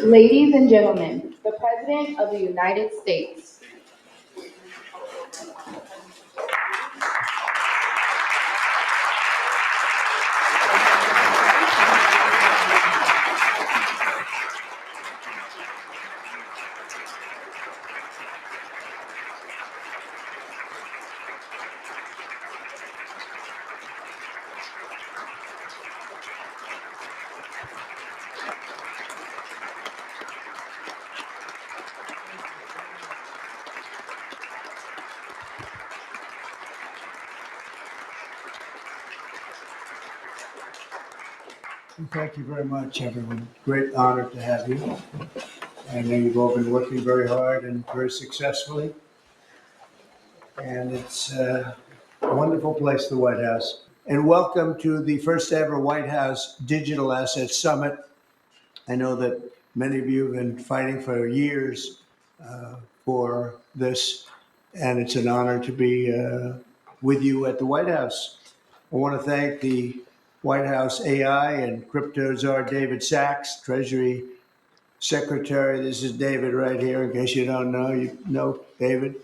Ladies and gentlemen, the President of the United States. Thank you very much, everyone. Great honor to have you. I know you've all been working very hard and very successfully. And it's a wonderful place, the White House. And welcome to the first ever White House Digital Assets Summit. I know that many of you have been fighting for years for this, and it's an honor to be with you at the White House. I want to thank the White House AI and crypto czar David Sachs, Treasury Secretary. This is David right here, in case you don't know. You know David.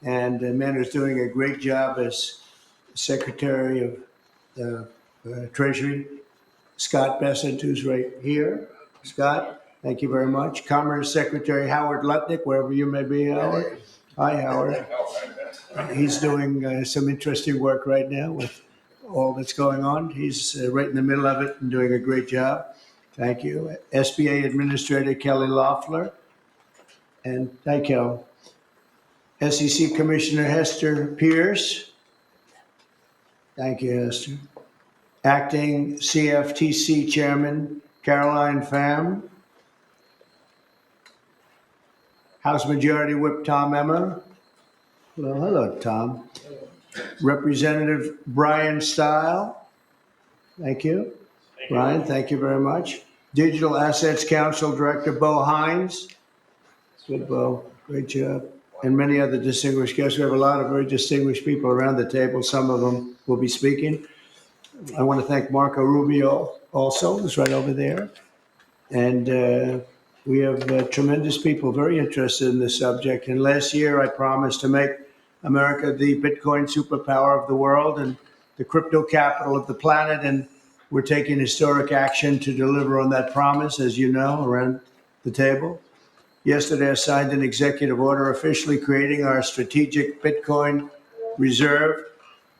And the man who's doing a great job as Secretary of Treasury, Scott Bessent, who's right here. Scott, thank you very much. Commerce Secretary Howard Lutnick, wherever you may be, Howard. Hi, Howard. He's doing some interesting work right now with all that's going on. He's right in the middle of it and doing a great job. Thank you. SBA Administrator Kelly Loeffler. And thank you. SEC Commissioner Hester Pierce. Thank you, Hester. Acting CFTC Chairman Caroline Pham. House Majority Whip Tom Emmer. Hello, Tom. Representative Brian Stile. Thank you. Brian, thank you very much. Digital Assets Council Director Bo Hines. Good, Bo. Great job. And many other distinguished guests. We have a lot of very distinguished people around the table. Some of them will be speaking. I want to thank Marco Rubio also, who's right over there. And we have tremendous people very interested in this subject. And last year, I promised to make America the Bitcoin superpower of the world and the crypto capital of the planet. And we're taking historic action to deliver on that promise, as you know, around the table. Yesterday, I signed an executive order officially creating our strategic Bitcoin reserve.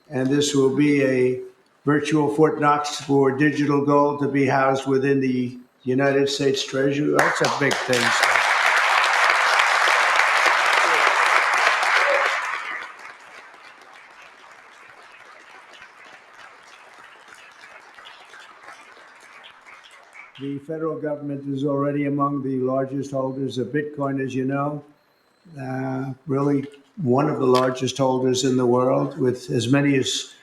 And this will be a virtual Fort Knox for digital gold to be housed within the United States Treasury. That's a big thing. The federal government is already among the largest holders of Bitcoin, as you know. Really one of the largest holders in the world, with as many as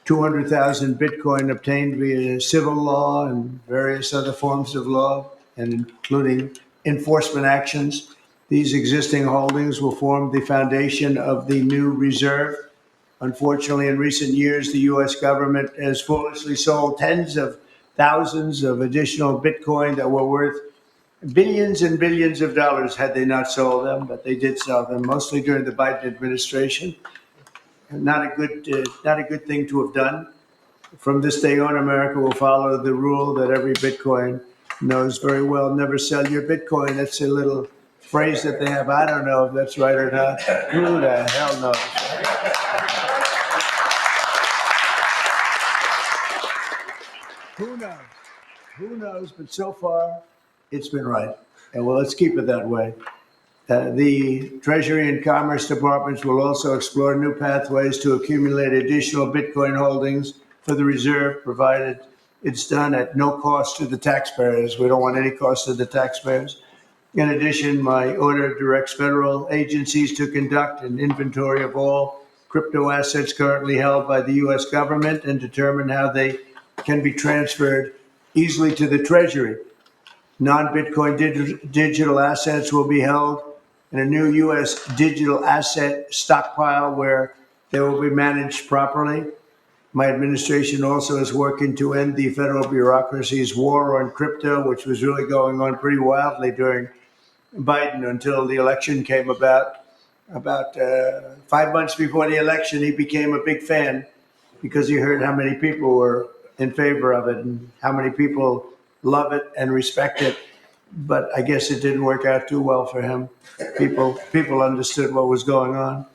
200,000 Bitcoin obtained via civil law and various other forms of law, and including enforcement actions. These existing holdings will form the foundation of the new reserve. Unfortunately, in recent years, the U.S. government has foolishly sold tens of thousands of additional Bitcoin that were worth billions and billions of dollars had they not sold them, but they did sell them, mostly during the Biden administration. Not a good thing to have done. From this day on, America will follow the rule that every Bitcoin knows very well: never sell your Bitcoin. That's a little phrase that they have. I don't know if that's right or not. Who the hell knows? Who knows? Who knows? But so far, it's been right. And well, let's keep it that way. The Treasury and Commerce Departments will also explore new pathways to accumulate additional Bitcoin holdings for the reserve, provided it's done at no cost to the taxpayers. We don't want any cost to the taxpayers. In addition, my order directs federal agencies to conduct an inventory of all crypto assets currently held by the U.S. government and determine how they can be transferred easily to the Treasury. Non-Bitcoin digital assets will be held in a new U.S. digital asset stockpile where they will be managed properly. My administration also is working to end the federal bureaucracy's war on crypto, which was really going on pretty wildly during Biden until the election came about. About 5 months before the election, he became a big fan because he heard how many people were in favor of it and how many people love it and respect it. But I guess it didn't work out too well for him. People understood what was going on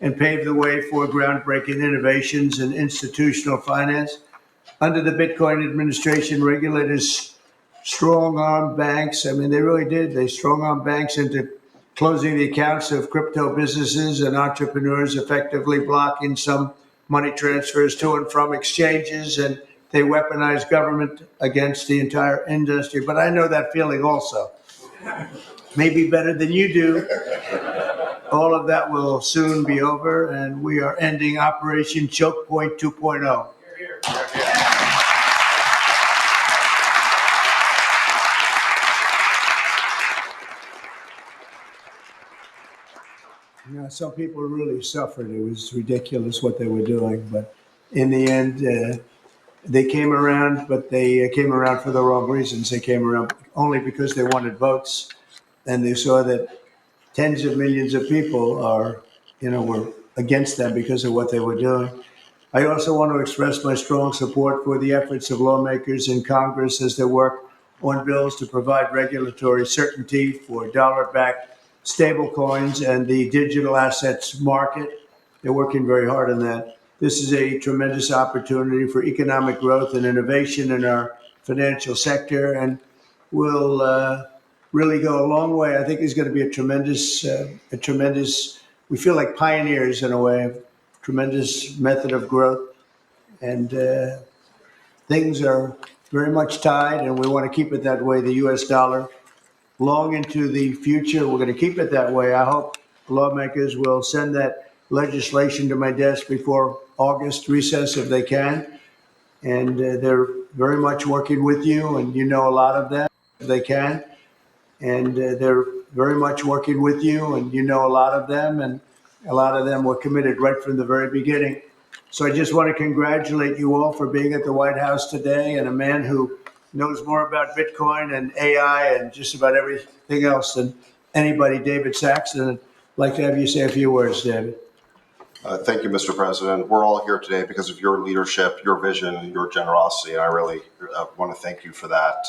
and paved the way for groundbreaking innovations in institutional finance. Under the Bitcoin administration, regulators strong armed banks. I mean, they really did. They strong armed banks into closing the accounts of crypto businesses and entrepreneurs, effectively blocking some money transfers to and from exchanges. And they weaponized government against the entire industry. But I know that feeling also. Maybe better than you do. All of that will soon be over, and we are ending Operation Choke Point 2.0. You know, some people really suffered. It was ridiculous what they were doing, but in the end, they came around, but they came around for the wrong reasons. They came around only because they wanted votes, and they saw that tens of millions of people were against them because of what they were doing. I also want to express my strong support for the efforts of lawmakers in Congress as they work on bills to provide regulatory certainty for dollar-backed stablecoins and the digital assets market. They're working very hard on that. This is a tremendous opportunity for economic growth and innovation in our financial sector, and will really go a long way. I think there's going to be a tremendous. We feel like pioneers in a way, tremendous method of growth, and things are very much tied, and we want to keep it that way. The U.S. dollar, long into the future, we're going to keep it that way. I hope lawmakers will send that legislation to my desk before August recess if they can, and they're very much working with you, and you know a lot of them if they can, and they're very much working with you, and you know a lot of them, and a lot of them were committed right from the very beginning. So I just want to congratulate you all for being at the White House today, and a man who knows more about Bitcoin and AI and just about everything else than anybody, David Saxon. I'd like to have you say a few words, David. Thank you, Mr. President. We're all here today because of your leadership, your vision, and your generosity, and I really want to thank you for that.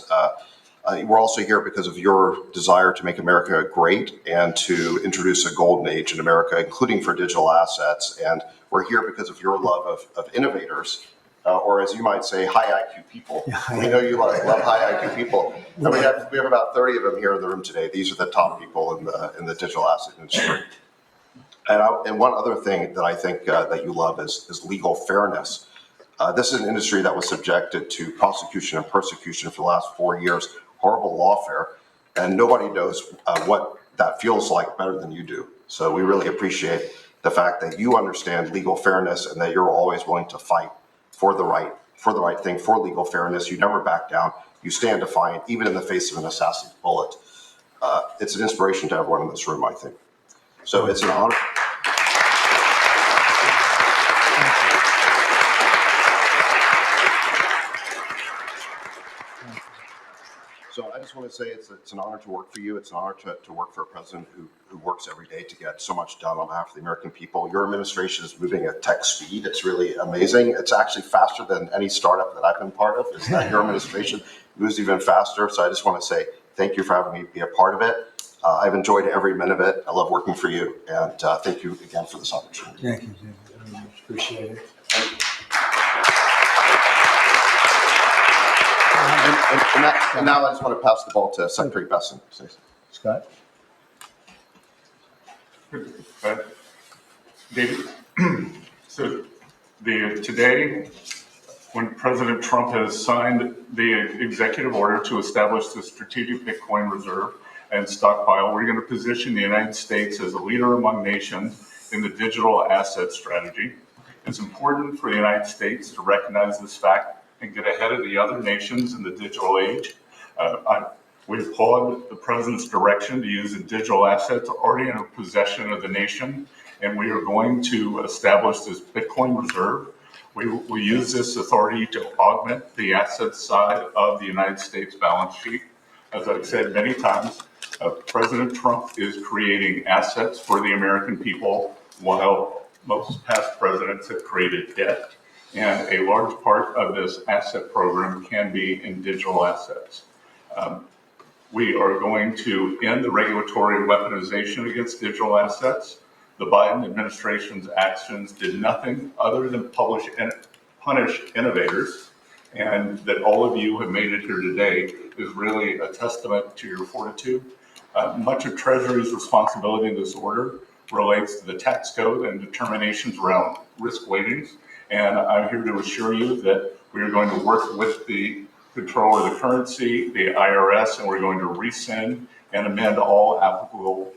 We're also here because of your desire to make America great and to introduce a golden age in America, including for digital assets. And we're here because of your love of innovators, or as you might say, high IQ people. Yeah, we know you love high IQ people. And we have about 30 of them here in the room today. These are the top people in the digital asset industry. And one other thing that I think that you love is legal fairness. This is an industry that was subjected to prosecution and persecution for the last 4 years, horrible lawfare, and nobody knows what that feels like better than you do. So we really appreciate the fact that you understand legal fairness and that you're always willing to fight for the right thing, for legal fairness. You never back down. You stand defiant, even in the face of an assassin bullet. It's an inspiration to everyone in this room, I think. So it's an honor. So I just want to say it's an honor to work for you. It's an honor to work for a president who works every day to get so much done on behalf of the American people. Your administration is moving at tech speed. It's really amazing. It's actually faster than any startup that I've been part of. Is that your administration moves even faster. So I just want to say thank you for having me be a part of it. I've enjoyed every minute of it. I love working for you. And thank you again for this opportunity. Thank you, David. Very much appreciate it. And now I just want to pass the ball to Secretary Besson. Scott? David, so today, when President Trump has signed the executive order to establish the strategic Bitcoin reserve and stockpile, we're going to position the United States as a leader among nations in the digital asset strategy. It's important for the United States to recognize this fact and get ahead of the other nations in the digital age. We applaud the President's direction to use the digital assets already in possession of the nation, and we are going to establish this Bitcoin reserve We use this authority to augment the asset side of the United States balance sheet. As I've said many times, President Trump is creating assets for the American people while most past presidents have created debt. And a large part of this asset program can be in digital assets. We are going to end the regulatory weaponization against digital assets. The Biden administration's actions did nothing other than punish innovators, and that all of you have made it here today is really a testament to your fortitude. Much of Treasury's responsibility in this order relates to the tax code and determinations around risk weightings, and I'm here to assure you that we are going to work with the controller of the currency, the IRS, and we're going to rescind and amend all applicable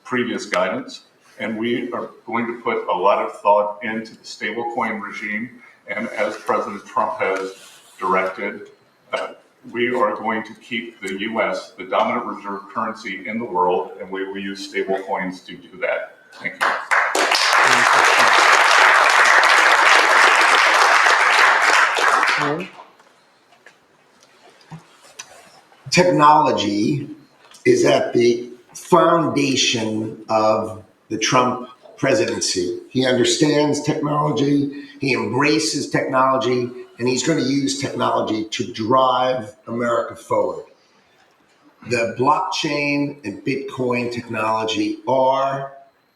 previous guidance. And we are going to put a lot of thought into the stablecoin regime. And as President Trump has directed, we are going to keep the U.S. the dominant reserve currency in the world, and we will use stablecoins to do that. Thank you. Technology is at the foundation of the Trump presidency. He understands technology, he embraces technology, and he's going to use technology to drive America forward. The blockchain and Bitcoin technology are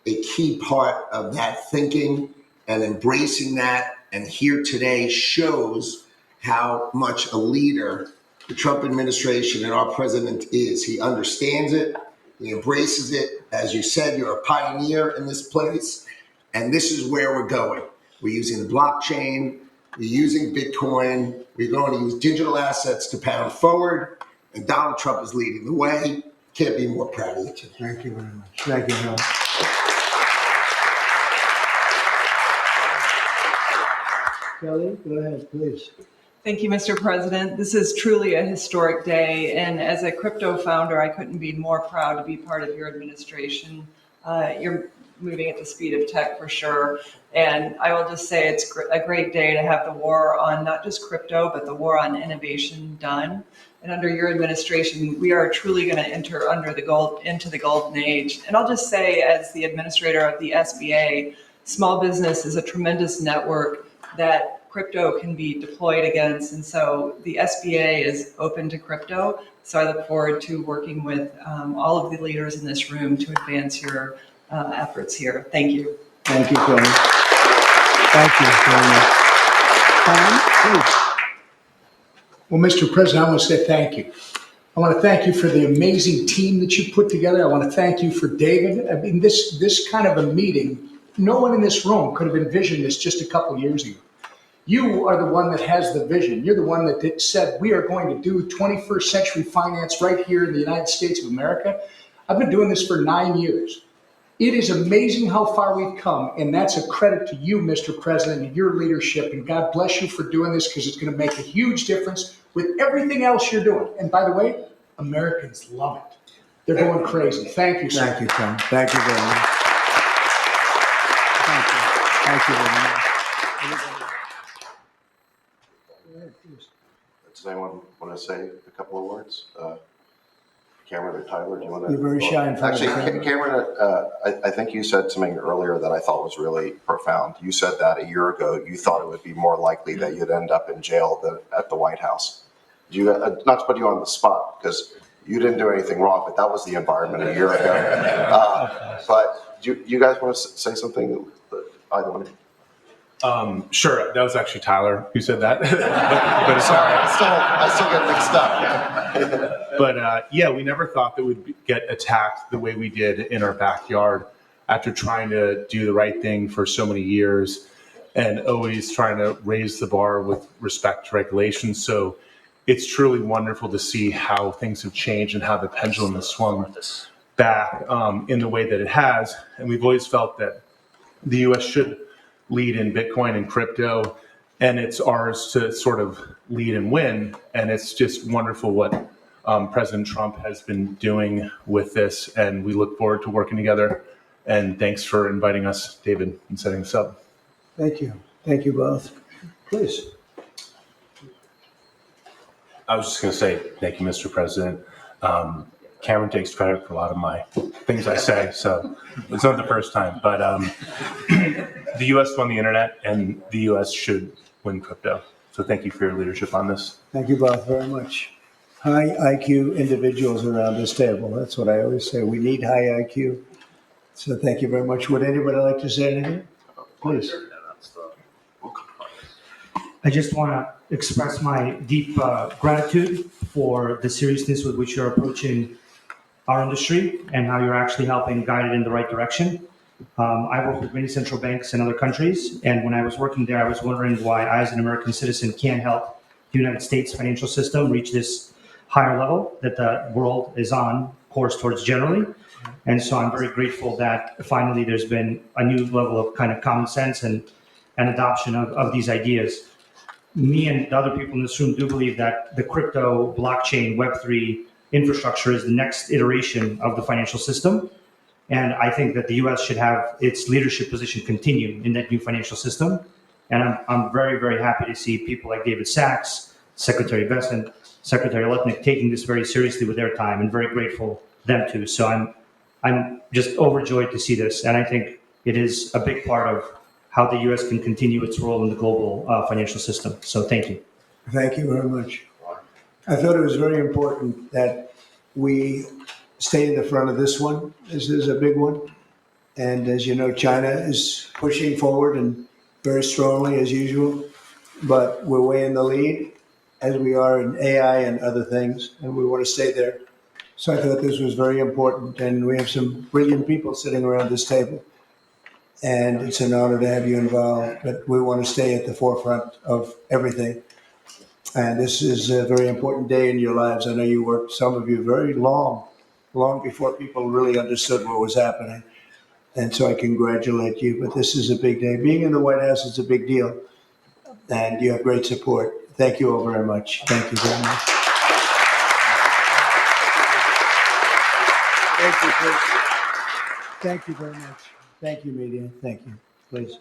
a key part of that thinking, and embracing that, and here today shows how much a leader the Trump administration and our president is. He understands it, he embraces it. As you said, you're a pioneer in this place, and this is where we're going. We're using the blockchain, we're using Bitcoin, we're going to use digital assets to pound forward, and Donald Trump is leading the way. Can't be more proud of you today. Thank you very much. Thank you, Bill. Kelly, go ahead, please. Thank you, Mr. President. This is truly a historic day, and as a crypto founder, I couldn't be more proud to be part of your administration. You're moving at the speed of tech for sure, and I will just say it's a great day to have the war on not just crypto, but the war on innovation done. And under your administration, we are truly going to enter into the golden age. And I'll just say, as the administrator of the SBA, small business is a tremendous network that crypto can be deployed against. And so the SBA is open to crypto. So I look forward to working with all of the leaders in this room to advance your efforts here. Thank you. Thank you, Kelly. Thank you very much. Tom, please. Well, Mr. President, I want to say thank you. I want to thank you for the amazing team that you put together. I want to thank you for David. I mean, this kind of a meeting, no one in this room could have envisioned this just a couple years ago. You are the one that has the vision. You're the one that said, we are going to do 21st century finance right here in the United States of America. I've been doing this for 9 years. It is amazing how far we've come, and that's a credit to you, Mr. President, and your leadership, and God bless you for doing this, because it's going to make a huge difference with everything else you're doing. And by the way, Americans love it. They're going crazy. Thank you, sir. Thank you, Tom. Thank you very much. Thank you. Thank you very much. Does anyone want to say a couple of words? Cameron or Tyler, do you want to? You're very shy in front of the Actually, camera. Cameron, I think you said something earlier that I thought was really profound. You said that a year ago, you thought it would be more likely that you'd end up in jail than at the White House. Not to put you on the spot, because you didn't do anything wrong, but that was the environment a year ago. But do you guys want to say something? Either one. Sure, that was actually Tyler who said that. but sorry, I still get mixed up. But yeah, we never thought that we'd get attacked the way we did in our backyard after trying to do the right thing for so many years and always trying to raise the bar with respect to regulations. So it's truly wonderful to see how things have changed and how the pendulum has swung back in the way that it has. And we've always felt that the U.S. should lead in Bitcoin and crypto, and it's ours to sort of lead and win. And it's just wonderful what President Trump has been doing with this, and we look forward to working together. And thanks for inviting us, David, and setting this up. Thank you. Thank you both. Please. I was just going to say, thank you, Mr. President. Cameron takes credit for a lot of my things I say, so it's not the first time. But the U.S. won the internet, and the U.S. should win crypto. So thank you for your leadership on this. Thank you both very much. High IQ individuals around this table. That's what I always say. We need high IQ. So thank you very much. Would anybody like to say anything? Please. I just want to express my deep gratitude for the seriousness with which you're approaching our industry and how you're actually helping guide it in the right direction. I work with many central banks in other countries, and when I was working there, I was wondering why I, as an American citizen, can't help the United States financial system reach this higher level that the world is on course towards generally. And so I'm very grateful that finally there's been a new level of kind of common sense and adoption of these ideas. Me and the other people in this room do believe that the crypto, blockchain, Web3 infrastructure is the next iteration of the financial system. And I think that the US should have its leadership position continue in that new financial system. And I'm very, very happy to see people like David Sachs, Secretary of Investment, Secretary Letnick taking this very seriously with their time, and very grateful them too. So I'm just overjoyed to see this. And I think it is a big part of how the U.S. can continue its role in the global financial system. So thank you. Thank you very much. I thought it was very important that we stay in the front of this one. This is a big one. And as you know, China is pushing forward and very strongly as usual, but we're way in the lead as we are in AI and other things, and we want to stay there. So I thought this was very important, and we have some brilliant people sitting around this table. And it's an honor to have you involved, but we want to stay at the forefront of everything. And this is a very important day in your lives. I know you worked, some of you, very long before people really understood what was happening. And so I congratulate you, but this is a big day. Being in the White House is a big deal, and you have great support. Thank you all very much. Thank you very much. Thank you, please. Thank you very much. Thank you, media. Thank you. Please.